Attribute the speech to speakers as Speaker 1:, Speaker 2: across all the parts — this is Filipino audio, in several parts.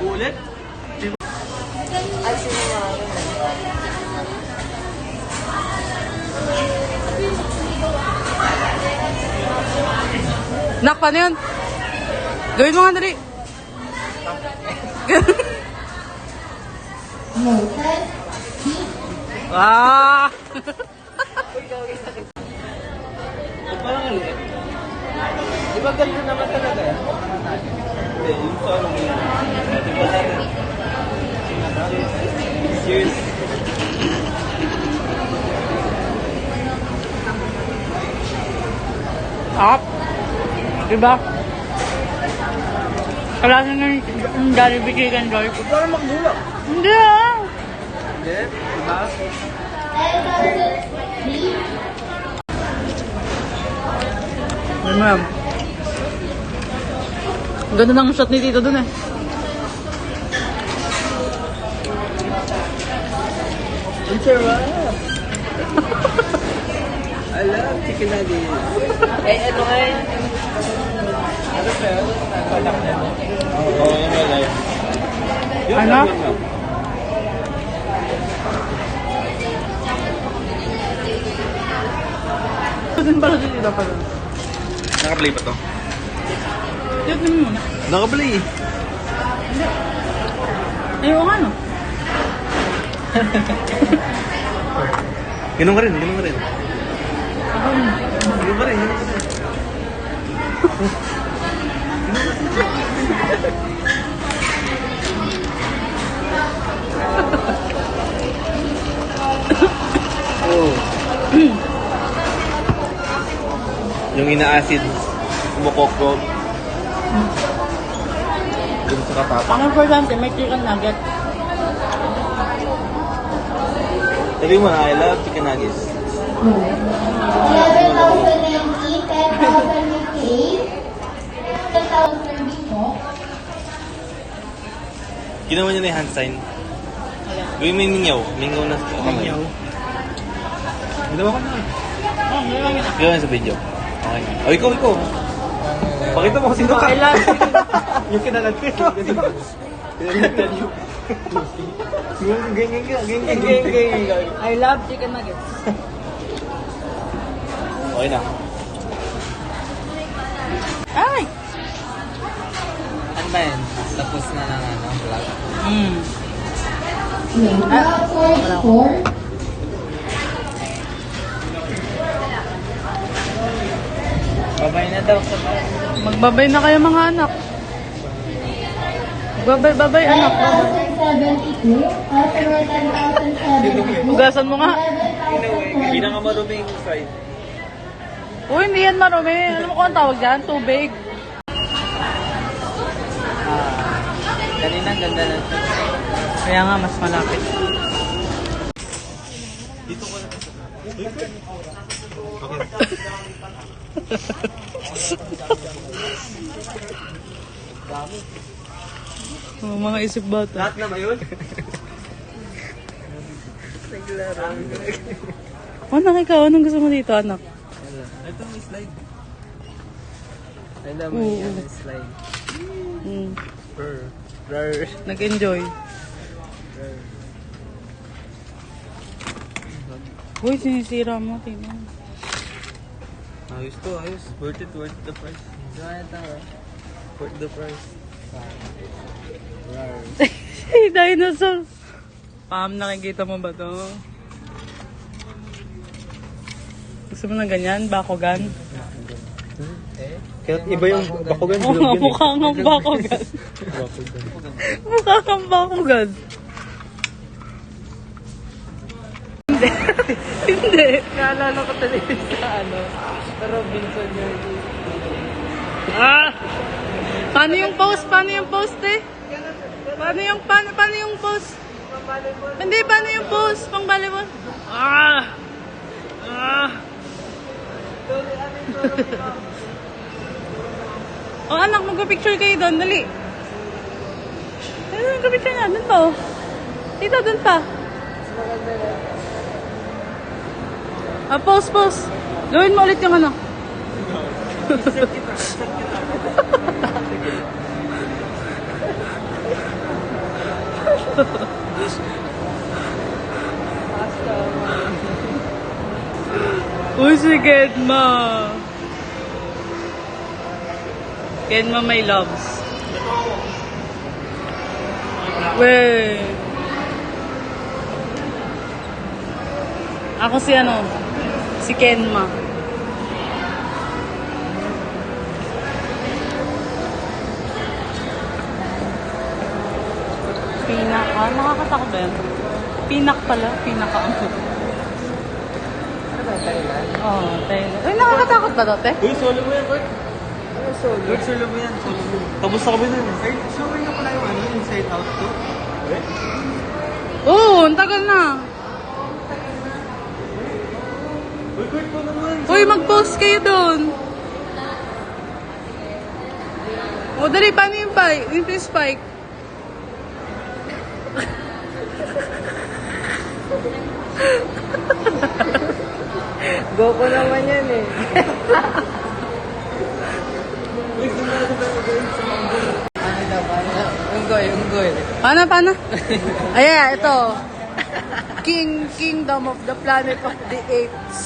Speaker 1: Ulit?
Speaker 2: Ay, sino nga rin.
Speaker 3: Nak, paano yun? Gawin mo nga dali. Ah!
Speaker 1: Parang ulit. Di ba ganito naman talaga yan? Hindi, yung solo mo yan. Di ba natin? Cheers.
Speaker 3: Up. Diba? Kalasa na yung Jollibee Chicken Joy.
Speaker 1: Parang magmulak.
Speaker 3: Hindi ah!
Speaker 1: Hindi? Diba?
Speaker 3: Ano mo yan? Ang ganda ng shot ni Tito dun eh.
Speaker 1: Ang sarap. I love chicken nuggets.
Speaker 2: Ito kayo.
Speaker 1: Ano pa yun? Padak na mo? Oo, yun wala yun.
Speaker 3: Ano? Ito din pala dito pala.
Speaker 1: Nakaplay pa to?
Speaker 3: Ito din muna.
Speaker 1: Nakaplay eh.
Speaker 3: Ayaw nga no.
Speaker 1: Ganun ka rin, ganun ka rin. Ganun ka rin, ganun ka rin. Oh. Yung ina-acid, kumukokog. Dun sa katapa.
Speaker 3: Ang importante, may chicken nugget.
Speaker 1: Sabi mo na, I love chicken nuggets.
Speaker 4: 11,019, 10,058, 10,000 dito.
Speaker 1: Ginawa niya na yung hand sign. Gawin mo yung mingaw. Mingaw na sa kamay. Ginawa ko na. Ginawa na sa video. Okay na. Oh, ikaw. Pakita mo kasi
Speaker 3: I love
Speaker 1: yung kinalat ko. Kinalat yung... Ganyan.
Speaker 3: I love chicken nuggets.
Speaker 1: Okay na.
Speaker 3: Ay!
Speaker 2: Ano ba yan? Tapos na ng vlog.
Speaker 4: Number 44.
Speaker 2: Babay na daw sa
Speaker 3: Magbabay na kayo mga anak. Magbabay anak. Babay.
Speaker 4: 10,072. Customer 10,070.
Speaker 3: Hugasan mo nga.
Speaker 1: Hindi na nga marumi yung side.
Speaker 3: Uy, hindi yan marumi. Alam mo kung ang tawag dyan? Tubig.
Speaker 2: Kanina ganda na.
Speaker 3: Kaya nga, mas malapit.
Speaker 1: Dito ko na.
Speaker 3: Oh, mga isip bata.
Speaker 1: Lahat na ba yun?
Speaker 3: Anak, ikaw, anong gusto mo dito, anak?
Speaker 1: Ito may slide.
Speaker 2: Alam mo yung slide.
Speaker 3: Hmm.
Speaker 1: Rar.
Speaker 3: Nag-enjoy. Uy, sinisira mo, tingnan.
Speaker 1: Ayos to, ayos. Worth the price.
Speaker 2: Diba ito?
Speaker 1: Worth the price.
Speaker 3: Hey, dinosaur! Pam, nakikita mo ba to? Gusto mo na ganyan? Bakugan?
Speaker 1: Kaya iba yung bakugan.
Speaker 3: Oo nga, mukha kang bakugan. Mukha kang bakugan. Hindi. Hindi.
Speaker 2: Naalala ko talaga sa Robinson yun.
Speaker 3: Ah! Paano yung post? Paano yung post eh? Paano yung post? Hindi, paano yung post? Pang volleyball? Ah! Ah! Oh, anak, magpa-picture kayo doon. Dali. Ayun, magpa-picture na. Doon pa, oh. Dito, doon pa. Ah, post. Gawin mo ulit yung ano. Uy, si Kenma. Kenma may loves. Wey. Ako si ano? Si Kenma. Pinak. Ah, nakakatakot ba yan? Pinak pala. Pinaka ang Oo, Thailand. Uy, nakakatakot ba dote?
Speaker 1: Uy, solo mo yan, Bert.
Speaker 2: Good, solo mo yan. Solo mo.
Speaker 1: Tapos na kami nun.
Speaker 2: Ay, showing na pala yung ano, Inside Out 2.
Speaker 3: Oo, ang tagal na.
Speaker 1: Uy, Bert, mo naman.
Speaker 3: Uy, mag-post kayo doon. O, dali, paano yung spike? Yung spike?
Speaker 2: Go ko naman yan eh. Ano daw, paano? Unggoy.
Speaker 3: Paano? Ayan, ito. Kingdom of the planet of the apes.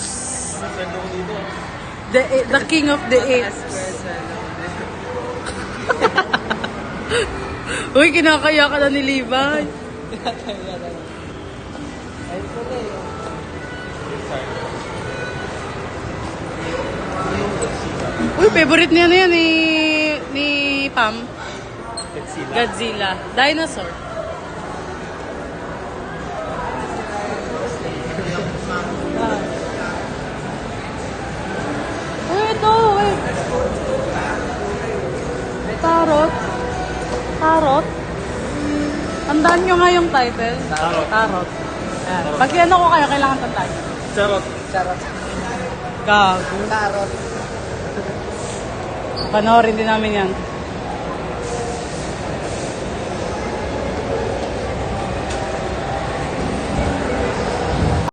Speaker 3: The king of the apes. Uy, kinakaya ka na ni Levi. Uy, favorite niya na yan ni Pam. Godzilla. Dinosaur. Uy, ito. Wait. Tarot. Tandaan nyo nga yung title. Tarot. Ayan. Pag ano ko kayo, kailangan tandaan.
Speaker 1: Charot.
Speaker 3: Gago.
Speaker 2: Tarot.
Speaker 3: Panoorin din namin yan.